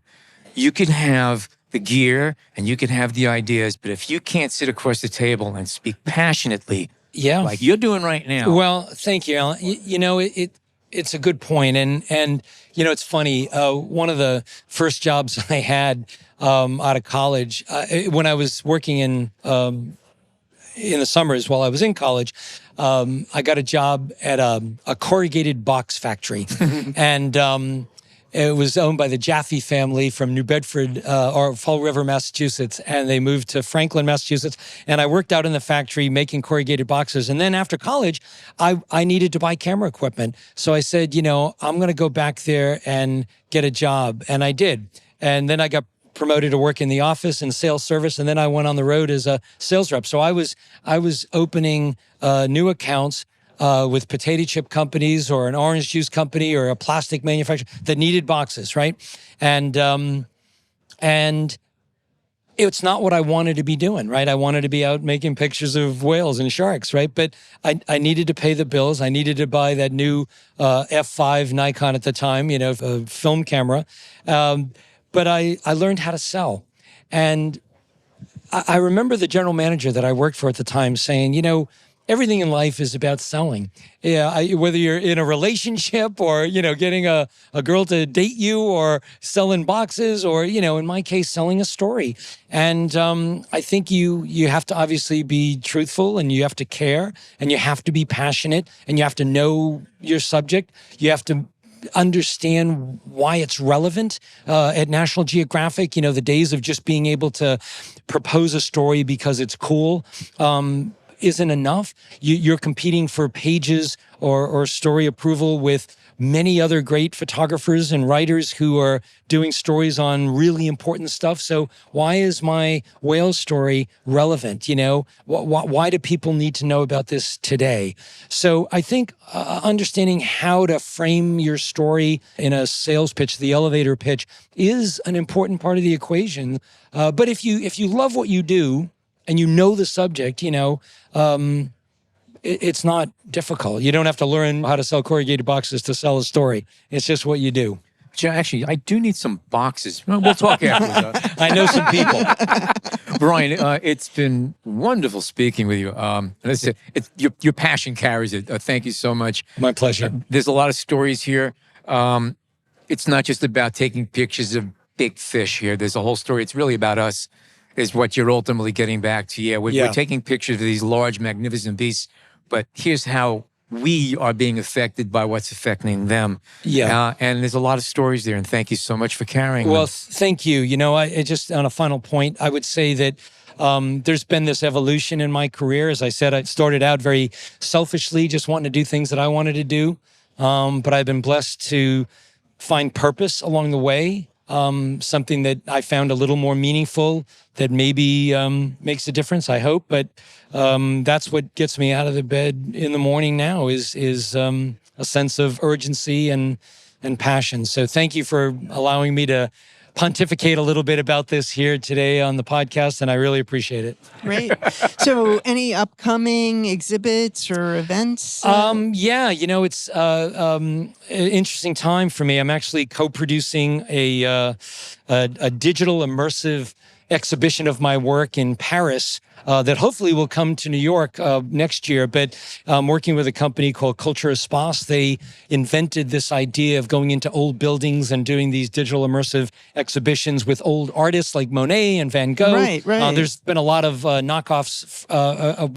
Speaker 3: You can have the gear and you can have the ideas, but if you can't sit across the table and speak passionately, like you're doing right now.
Speaker 5: Well, thank you, Alan. It's a good point. And it's funny. One of the first jobs I had out of college, when I was working in the summers while I was in college, I got a job at a corrugated box factory. And it was owned by the Jaffe family from New Bedford or Fall River, Massachusetts. And they moved to Franklin, Massachusetts. And I worked out in the factory making corrugated boxes. And then after college, I needed to buy camera equipment. So I said, I'm going to go back there and get a job. And I did. And then I got promoted to work in the office and sales service, and then I went on the road as a sales rep. So I was opening new accounts with potato chip companies or an orange juice company or a plastic manufacturer that needed boxes, right? And it's not what I wanted to be doing, right? I wanted to be out making pictures of whales and sharks, right? But I needed to pay the bills. I needed to buy that new F5 Nikon at the time, a film camera. But I learned how to sell. And I remember the general manager that I worked for at the time saying, everything in life is about selling. Yeah, whether you're in a relationship or, getting a girl to date you or selling boxes or, in my case, selling a story. And I think you have to obviously be truthful, and you have to care, and you have to be passionate, and you have to know your subject. You have to understand why it's relevant. At National Geographic, the days of just being able to propose a story because it's cool isn't enough. You're competing for pages or story approval with many other great photographers and writers who are doing stories on really important stuff. So why is my whale story relevant? You know, why do people need to know about this today? So I think understanding how to frame your story in a sales pitch, the elevator pitch, is an important part of the equation. But if you love what you do and you know the subject, you know, it's not difficult. You don't have to learn how to sell corrugated boxes to sell a story. It's just what you do.
Speaker 3: Actually, I do need some boxes. Well, we'll talk afterwards.
Speaker 5: I know some people.
Speaker 3: Brian, it's been wonderful speaking with you. Your passion carries it. Thank you so much.
Speaker 5: My pleasure.
Speaker 3: There's a lot of stories here. It's not just about taking pictures of big fish here. There's a whole story. It's really about us, is what you're ultimately getting back to. Yeah, we're taking pictures of these large, magnificent beasts, but here's how we are being affected by what's affecting them. Yeah. And there's a lot of stories there, and thank you so much for carrying them.
Speaker 5: Thank you. You know, I just, on a final point, I would say that there's been this evolution in my career. As I said, I started out very selfishly, just wanting to do things that I wanted to do. But I've been blessed to find purpose along the way, something that I found a little more meaningful, that maybe makes a difference, I hope. But that's what gets me out of the bed in the morning now is a sense of urgency and passion. So thank you for allowing me to pontificate a little bit about this here today on the podcast, and I really appreciate it.
Speaker 4: Great. So any upcoming exhibits or events?
Speaker 5: Yeah, you know, it's an interesting time for me. I'm actually co-producing a digital immersive exhibition of my work in Paris that hopefully will come to New York next year. But I'm working with a company called Culture Espace. They invented this idea of going into old buildings and doing these digital immersive exhibitions with old artists like Monet and Van Gogh.
Speaker 4: Right.
Speaker 5: There's been a lot of knockoffs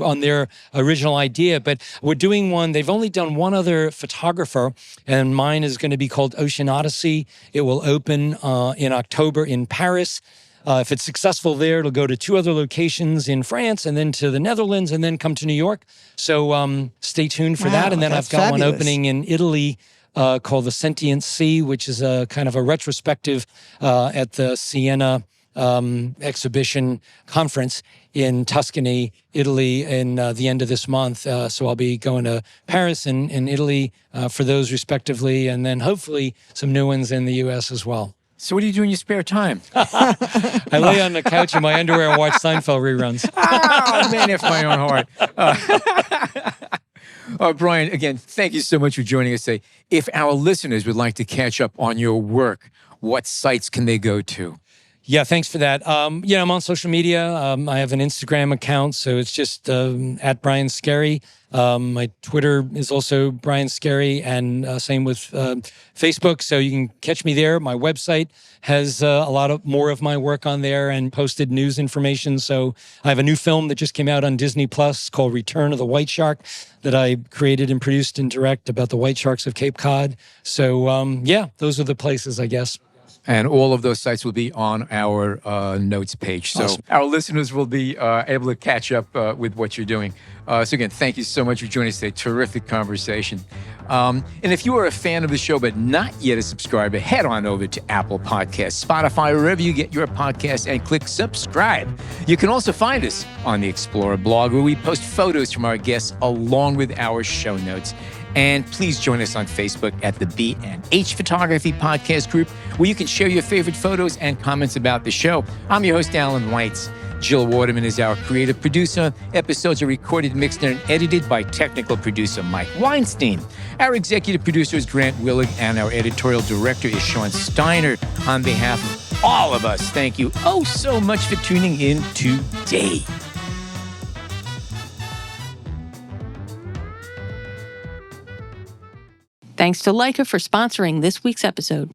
Speaker 5: on their original idea, but we're doing one. They've only done one other photographer, and mine is going to be called Ocean Odyssey. It will open in October in Paris. If it's successful there, it'll go to 2 other locations in France and then to the Netherlands and then come to New York. So stay tuned for that. And then I've got one opening in Italy called The Sentient Sea, which is a kind of a retrospective at the Siena exhibition conference in Tuscany, Italy, in the end of this month. So I'll be going to Paris and Italy for those respectively, and then hopefully some new ones in the U.S. as well.
Speaker 3: So what do you do in your spare time?
Speaker 5: I lay on the couch in my underwear and watch Seinfeld reruns.
Speaker 3: Oh, man, if my own heart. Brian, again, thank you so much for joining us today. If our listeners would like to catch up on your work, what sites can they go to?
Speaker 5: Yeah, thanks for that. Yeah, I'm on social media. I have an Instagram account, so it's just at Brian Skerry. My Twitter is also Brian Skerry, and same with Facebook. So you can catch me there. My website has a lot more of my work on there and posted news information. So I have a new film that just came out on Disney Plus called Return of the White Shark that I created and produced and direct about the white sharks of Cape Cod. So yeah, those are the places, I guess.
Speaker 3: And all of those sites will be on our notes page. So awesome. Our listeners will be able to catch up with what you're doing. So again, thank you so much for joining us today. Terrific conversation. And if you are a fan of the show but not yet a subscriber, head on over to Apple Podcasts, Spotify, wherever you get your podcasts, and click subscribe. You can also find us on the Explorer blog, where we post photos from our guests along with our show notes. And please join us on Facebook at the B&H Photography Podcast Group, where you can share your favorite photos and comments about the show. I'm your host, Alan Weitz. Jill Waterman is our creative producer. Episodes are recorded, mixed, and edited by technical producer Mike Weinstein. Our executive producer is Grant Willig, and our editorial director is Sean Steiner. On behalf of all of us, thank you so much for tuning in today.
Speaker 1: Thanks to Leica for sponsoring this week's episode.